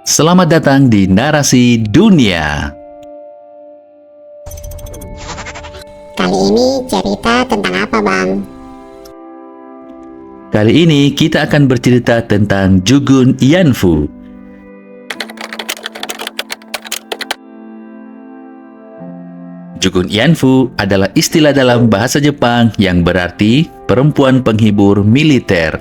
Selamat datang di Narasi Dunia. Kali ini cerita tentang apa, Bang? Kali ini kita akan bercerita tentang Jugun Yanfu. Jugun Yanfu adalah istilah dalam bahasa Jepang yang berarti perempuan penghibur militer.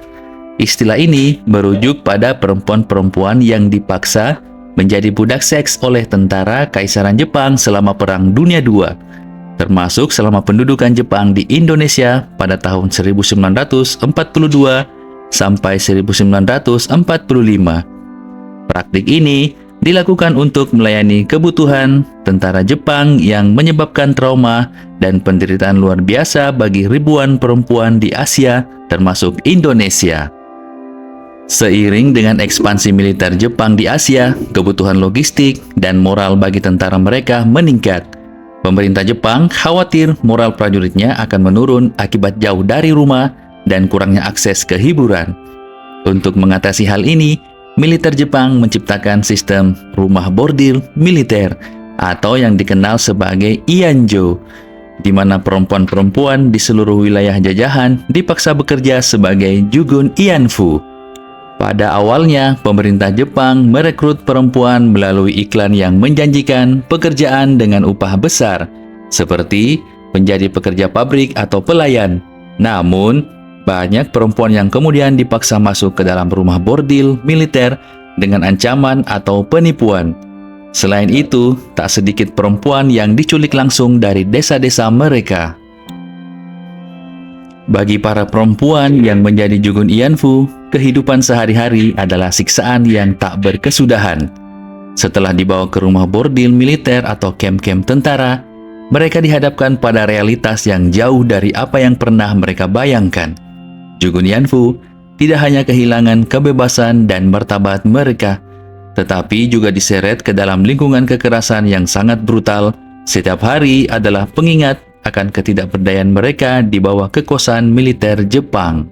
Istilah ini merujuk pada perempuan-perempuan yang dipaksa menjadi budak seks oleh tentara Kaisaran Jepang selama Perang Dunia II, termasuk selama pendudukan Jepang di Indonesia pada tahun 1942 sampai 1945. Praktik ini dilakukan untuk melayani kebutuhan tentara Jepang yang menyebabkan trauma dan penderitaan luar biasa bagi ribuan perempuan di Asia, termasuk Indonesia. Seiring dengan ekspansi militer Jepang di Asia, kebutuhan logistik dan moral bagi tentara mereka meningkat. Pemerintah Jepang khawatir moral prajuritnya akan menurun akibat jauh dari rumah dan kurangnya akses ke hiburan. Untuk mengatasi hal ini, militer Jepang menciptakan sistem rumah bordil militer atau yang dikenal sebagai Ianjo, di mana perempuan-perempuan di seluruh wilayah jajahan dipaksa bekerja sebagai Jugun Yanfu. Pada awalnya, pemerintah Jepang merekrut perempuan melalui iklan yang menjanjikan pekerjaan dengan upah besar, seperti menjadi pekerja pabrik atau pelayan. Namun, banyak perempuan yang kemudian dipaksa masuk ke dalam rumah bordil militer dengan ancaman atau penipuan. Selain itu, tak sedikit perempuan yang diculik langsung dari desa-desa mereka. Bagi para perempuan yang menjadi Jugun Yanfu, kehidupan sehari-hari adalah siksaan yang tak berkesudahan. Setelah dibawa ke rumah bordil militer atau kem-kem tentara, mereka dihadapkan pada realitas yang jauh dari apa yang pernah mereka bayangkan. Jugun Yanfu tidak hanya kehilangan kebebasan dan martabat mereka, tetapi juga diseret ke dalam lingkungan kekerasan yang sangat brutal. Setiap hari adalah pengingat akan ketidakberdayaan mereka di bawah kekuasaan militer Jepang.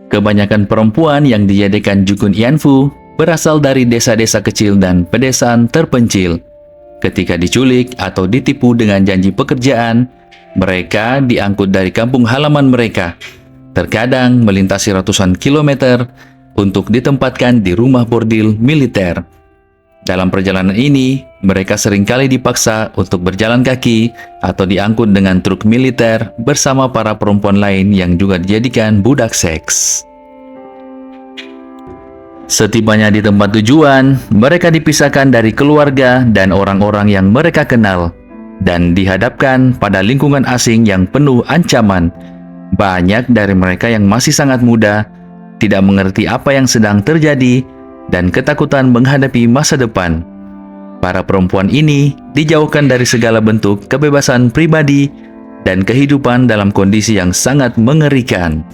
Kebanyakan perempuan yang dijadikan Jugun Yanfu berasal dari desa-desa kecil dan pedesaan terpencil. Ketika diculik atau ditipu dengan janji pekerjaan, mereka diangkut dari kampung halaman mereka, terkadang melintasi ratusan kilometer untuk ditempatkan di rumah bordil militer. Dalam perjalanan ini, mereka seringkali dipaksa untuk berjalan kaki atau diangkut dengan truk militer bersama para perempuan lain yang juga dijadikan budak seks. Setibanya di tempat tujuan, mereka dipisahkan dari keluarga dan orang-orang yang mereka kenal dan dihadapkan pada lingkungan asing yang penuh ancaman. Banyak dari mereka yang masih sangat muda, tidak mengerti apa yang sedang terjadi, dan ketakutan menghadapi masa depan. Para perempuan ini dijauhkan dari segala bentuk kebebasan pribadi dan kehidupan dalam kondisi yang sangat mengerikan.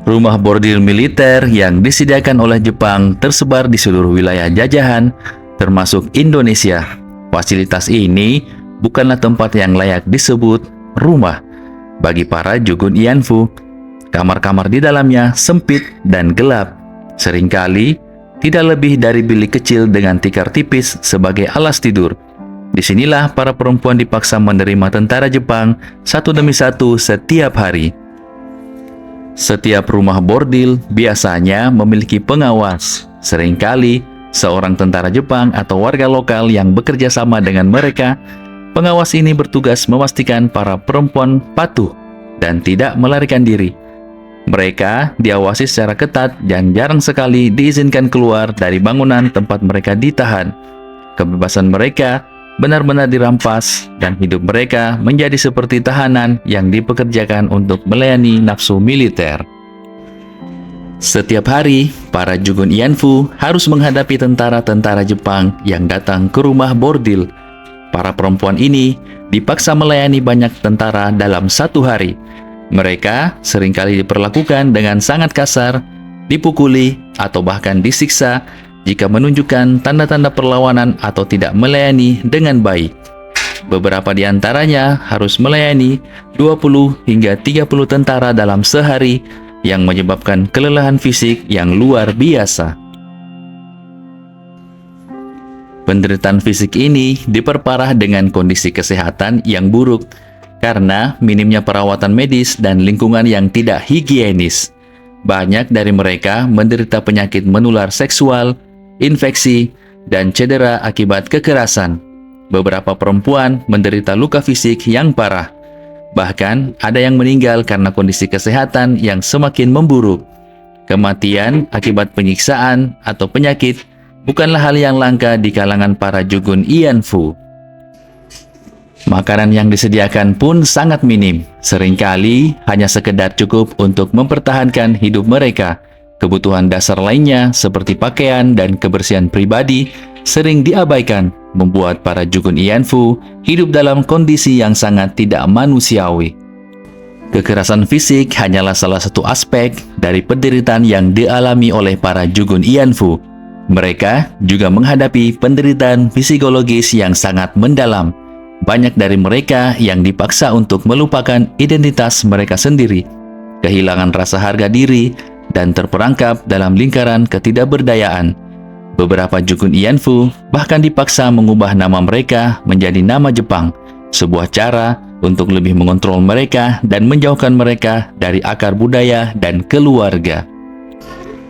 Rumah bordil militer yang disediakan oleh Jepang tersebar di seluruh wilayah jajahan, termasuk Indonesia. Fasilitas ini bukanlah tempat yang layak disebut rumah bagi para Jugun Yanfu. Kamar-kamar di dalamnya sempit dan gelap, seringkali tidak lebih dari bilik kecil dengan tikar tipis sebagai alas tidur. Disinilah para perempuan dipaksa menerima tentara Jepang satu demi satu setiap hari. Setiap rumah bordil biasanya memiliki pengawas. Seringkali seorang tentara Jepang atau warga lokal yang bekerja sama dengan mereka. Pengawas ini bertugas memastikan para perempuan patuh dan tidak melarikan diri. Mereka diawasi secara ketat dan jarang sekali diizinkan keluar dari bangunan tempat mereka ditahan. Kebebasan mereka benar-benar dirampas dan hidup mereka menjadi seperti tahanan yang dipekerjakan untuk melayani nafsu militer. Setiap hari, para Jugun Yanfu harus menghadapi tentara-tentara Jepang yang datang ke rumah bordil. Para perempuan ini dipaksa melayani banyak tentara dalam satu hari. Mereka seringkali diperlakukan dengan sangat kasar, dipukuli, atau bahkan disiksa jika menunjukkan tanda-tanda perlawanan atau tidak melayani dengan baik. Beberapa di antaranya harus melayani 20 hingga 30 tentara dalam sehari yang menyebabkan kelelahan fisik yang luar biasa. Penderitaan fisik ini diperparah dengan kondisi kesehatan yang buruk karena minimnya perawatan medis dan lingkungan yang tidak higienis. Banyak dari mereka menderita penyakit menular seksual, infeksi, dan cedera akibat kekerasan. Beberapa perempuan menderita luka fisik yang parah. Bahkan ada yang meninggal karena kondisi kesehatan yang semakin memburuk. Kematian akibat penyiksaan atau penyakit bukanlah hal yang langka di kalangan para Jugun Ianfu. Makanan yang disediakan pun sangat minim, seringkali hanya sekedar cukup untuk mempertahankan hidup mereka. Kebutuhan dasar lainnya seperti pakaian dan kebersihan pribadi sering diabaikan, membuat para Jugun Ianfu hidup dalam kondisi yang sangat tidak manusiawi. Kekerasan fisik hanyalah salah satu aspek dari penderitaan yang dialami oleh para Jugun Ianfu. Mereka juga menghadapi penderitaan psikologis yang sangat mendalam. Banyak dari mereka yang dipaksa untuk melupakan identitas mereka sendiri, kehilangan rasa harga diri, dan terperangkap dalam lingkaran ketidakberdayaan. Beberapa Jugun Ianfu bahkan dipaksa mengubah nama mereka menjadi nama Jepang, sebuah cara untuk lebih mengontrol mereka dan menjauhkan mereka dari akar budaya dan keluarga.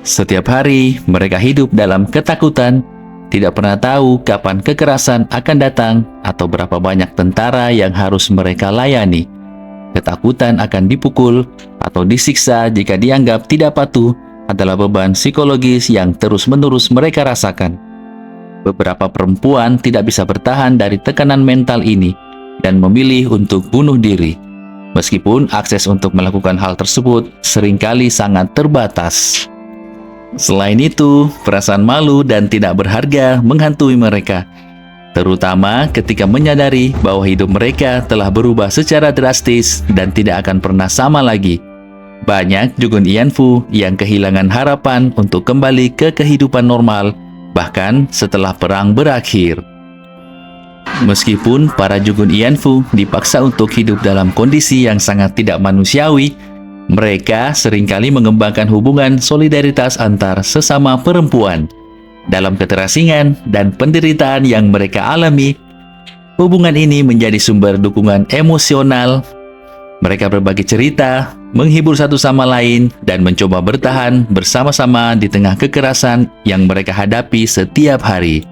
Setiap hari mereka hidup dalam ketakutan, tidak pernah tahu kapan kekerasan akan datang atau berapa banyak tentara yang harus mereka layani. Ketakutan akan dipukul atau disiksa jika dianggap tidak patuh adalah beban psikologis yang terus-menerus mereka rasakan. Beberapa perempuan tidak bisa bertahan dari tekanan mental ini dan memilih untuk bunuh diri, meskipun akses untuk melakukan hal tersebut seringkali sangat terbatas. Selain itu, perasaan malu dan tidak berharga menghantui mereka, terutama ketika menyadari bahwa hidup mereka telah berubah secara drastis dan tidak akan pernah sama lagi. Banyak Jugun Ianfu yang kehilangan harapan untuk kembali ke kehidupan normal, bahkan setelah perang berakhir. Meskipun para Jugun Ianfu dipaksa untuk hidup dalam kondisi yang sangat tidak manusiawi, mereka seringkali mengembangkan hubungan solidaritas antar sesama perempuan. Dalam keterasingan dan penderitaan yang mereka alami, hubungan ini menjadi sumber dukungan emosional. Mereka berbagi cerita, menghibur satu sama lain, dan mencoba bertahan bersama-sama di tengah kekerasan yang mereka hadapi setiap hari.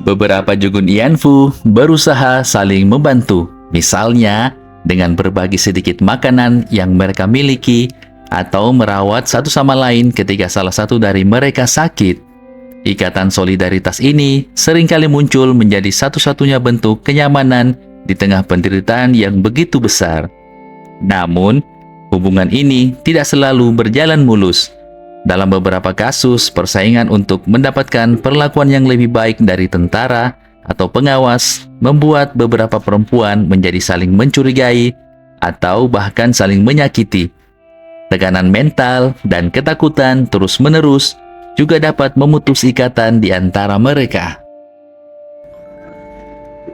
Beberapa Jugun Ianfu berusaha saling membantu, misalnya dengan berbagi sedikit makanan yang mereka miliki atau merawat satu sama lain ketika salah satu dari mereka sakit. Ikatan solidaritas ini seringkali muncul menjadi satu-satunya bentuk kenyamanan di tengah penderitaan yang begitu besar. Namun, hubungan ini tidak selalu berjalan mulus. Dalam beberapa kasus, persaingan untuk mendapatkan perlakuan yang lebih baik dari tentara atau pengawas membuat beberapa perempuan menjadi saling mencurigai atau bahkan saling menyakiti. Tekanan mental dan ketakutan terus-menerus juga dapat memutus ikatan di antara mereka.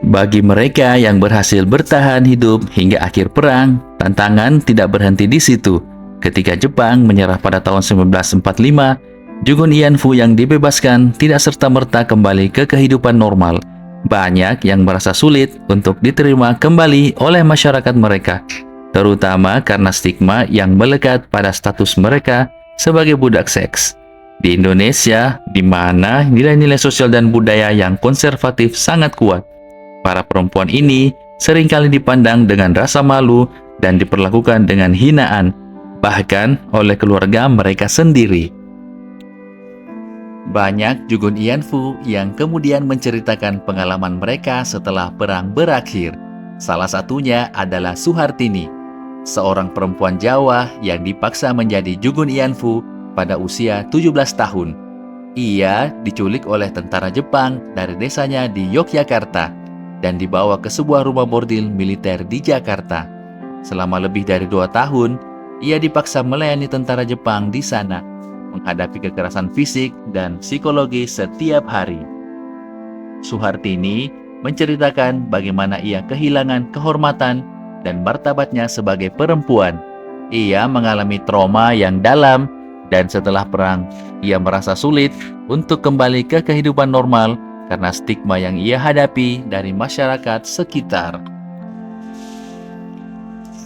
Bagi mereka yang berhasil bertahan hidup hingga akhir perang, tantangan tidak berhenti di situ. Ketika Jepang menyerah pada tahun 1945, Jugun Ianfu yang dibebaskan tidak serta-merta kembali ke kehidupan normal. Banyak yang merasa sulit untuk diterima kembali oleh masyarakat mereka, terutama karena stigma yang melekat pada status mereka sebagai budak seks. Di Indonesia, di mana nilai-nilai sosial dan budaya yang konservatif sangat kuat, para perempuan ini seringkali dipandang dengan rasa malu dan diperlakukan dengan hinaan, bahkan oleh keluarga mereka sendiri. Banyak Jugun Ianfu yang kemudian menceritakan pengalaman mereka setelah perang berakhir. Salah satunya adalah Suhartini, seorang perempuan Jawa yang dipaksa menjadi Jugun Ianfu pada usia 17 tahun. Ia diculik oleh tentara Jepang dari desanya di Yogyakarta dan dibawa ke sebuah rumah bordil militer di Jakarta. Selama lebih dari 2 tahun, ia dipaksa melayani tentara Jepang di sana, menghadapi kekerasan fisik dan psikologis setiap hari. Suhartini menceritakan bagaimana ia kehilangan kehormatan dan martabatnya sebagai perempuan. Ia mengalami trauma yang dalam dan setelah perang, ia merasa sulit untuk kembali ke kehidupan normal karena stigma yang ia hadapi dari masyarakat sekitar.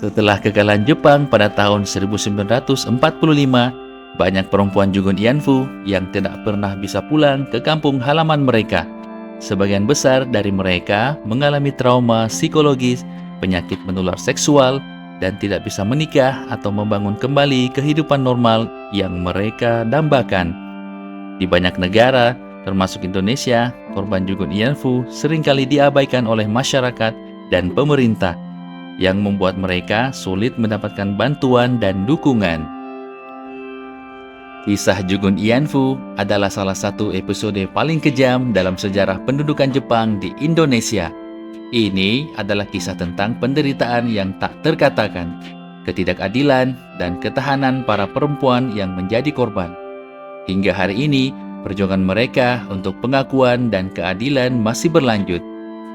Setelah kekalahan Jepang pada tahun 1945, banyak perempuan Jugun Ianfu yang tidak pernah bisa pulang ke kampung halaman mereka. Sebagian besar dari mereka mengalami trauma psikologis, penyakit menular seksual, dan tidak bisa menikah atau membangun kembali kehidupan normal yang mereka dambakan. Di banyak negara, termasuk Indonesia, korban Jugun Ianfu seringkali diabaikan oleh masyarakat dan pemerintah, yang membuat mereka sulit mendapatkan bantuan dan dukungan. Kisah Jugun Ianfu adalah salah satu episode paling kejam dalam sejarah pendudukan Jepang di Indonesia. Ini adalah kisah tentang penderitaan yang tak terkatakan, ketidakadilan, dan ketahanan para perempuan yang menjadi korban. Hingga hari ini, perjuangan mereka untuk pengakuan dan keadilan masih berlanjut,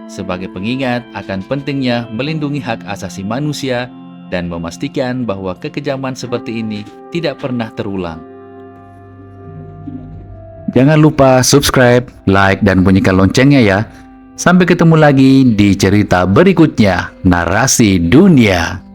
sebagai pengingat akan pentingnya melindungi hak asasi manusia dan memastikan bahwa kekejaman seperti ini tidak pernah terulang. Jangan lupa subscribe, like, dan bunyikan loncengnya ya. Sampai ketemu lagi di cerita berikutnya, Narasi Dunia.